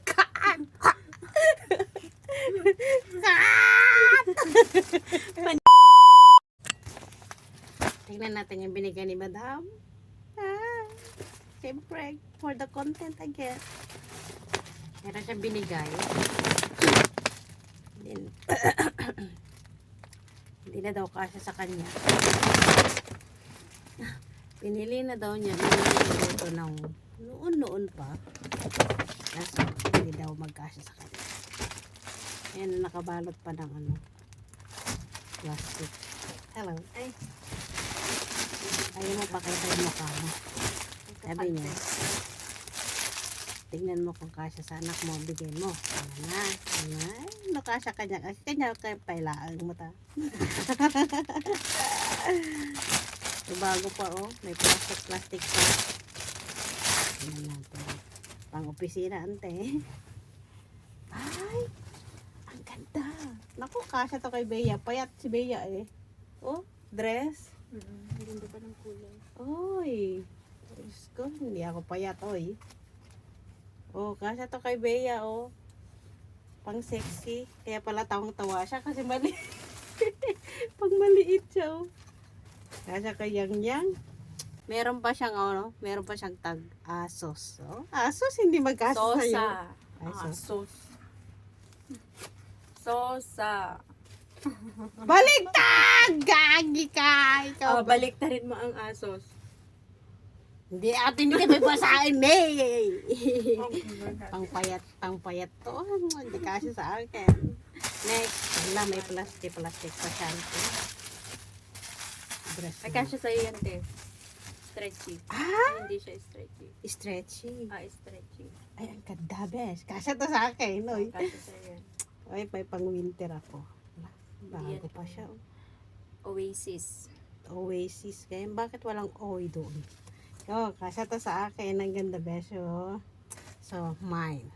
Kaan! Tingnan natin yung binigay ni Madam. Siyempre, for the content again. Meron siyang binigay. Then, hindi na daw kasya sa kanya. Pinili na daw niya. Pinili ito ng noon pa. Kaso, hindi daw magkasya sa kanya. Ayan, nakabalot pa ng plastic. Hello. Ay. Ayaw mo pakita yung mukha mo. Sabi niya, tingnan mo kung kasya sa anak mo, bigyan mo. Ayan na. Ayan. No, kasya kanya. Kanya kayo pailaan mo ta. So, bago pa may plastic pa. Tingnan natin. Pang opisina ante. Ay! Ang ganda. Naku, kasya to kay Bea. Payat si Bea dress. Ganda pa ng kulay. Oy. Diyos ko, hindi ako payat, oy. Kasya to kay Bea, pang sexy. Kaya pala tawang-tawa siya kasi mali. Pag maliit siya, Kasya kay Yang. Meron pa siyang, meron pa siyang tag Asos. Asos, hindi magkasya sa'yo. Ay, Sos. Sosa. Baliktad! Gagi ka! Ikaw ba? Balik na rin mo ang Asos. Hindi ka may basahin, pangpayat to. Hindi kasi sa akin. Next, wala, may plastic pa shampoo. Dress Ay, mo. kasya sa'yo yan, te. Stretchy. Hindi siya stretchy. Stretchy. Stretchy. Ay, ang ganda, bes. Kasya to sa akin, oy. Kasya sa'yo yan. Ay, may pang winter ako. Bago pa siya, Oasis. Oasis. Kaya bakit walang oy doon? Kasya to sa akin. Ang ganda, bes, So, mine.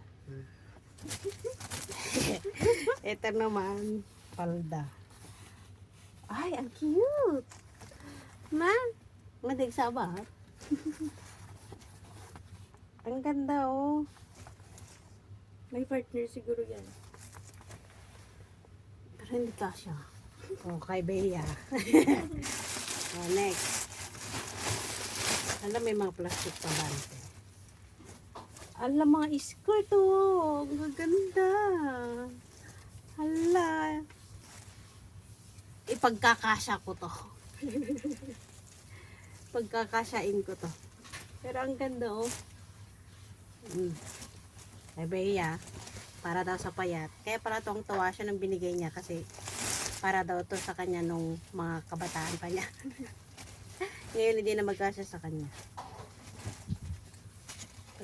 Ito naman, palda. Ay, ang cute. Madig sa ba? Ang ganda, May partner siguro yan. Pero hindi kasya. Kay Bea. Next. Alam, may mga plastic pa ba? Alam, mga skirt, ang gaganda. Hala. Ipagkakasya ko to. Pagkakasyain ko to. Pero ang ganda, Kay Bea, para daw sa payat. Kaya pala tong tuwa siya nang binigay niya kasi para daw to sa kanya nung mga kabataan pa niya. Ngayon hindi na magkasya sa kanya.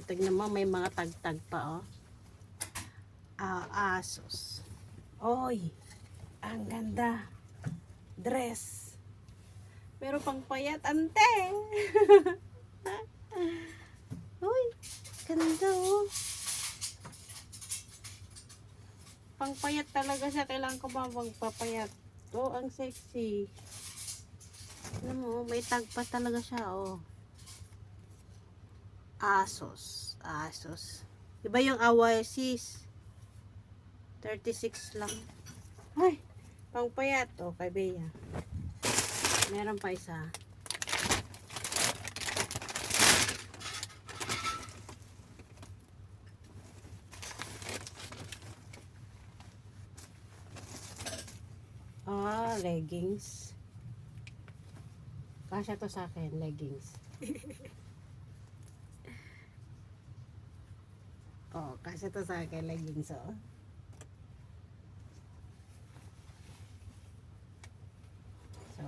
Tignan mo, may mga tag-tag pa, Asos. Oy, ang ganda. Dress. Pero pang payat, ante. Uy, ganda, Pang payat talaga siya. Kailangan ko ba magpapayat? Ang sexy. Alam mo, may tag pa talaga siya, Asos. Iba yung Oasis. 36 lang. Ay, pang payat, kay Bea. Meron pa isa. Leggings. Kasya to sa akin, leggings. Kasya to sa akin, leggings, So,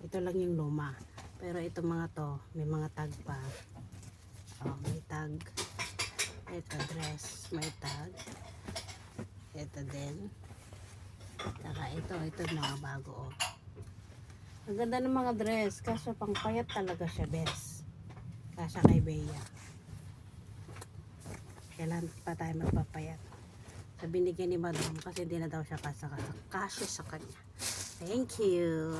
ito lang yung luma. Pero ito mga to, may mga tag pa. May tag. Ito dress, may tag. Ito din. Saka ito mga bago, Ang ganda ng mga dress. Kaso pang payat talaga siya, best. Kasya kay Bea. Kailan pa tayo magpapayat. Sa binigyan ni Madam kasi hindi na daw siya kasya sa kanya. Thank you.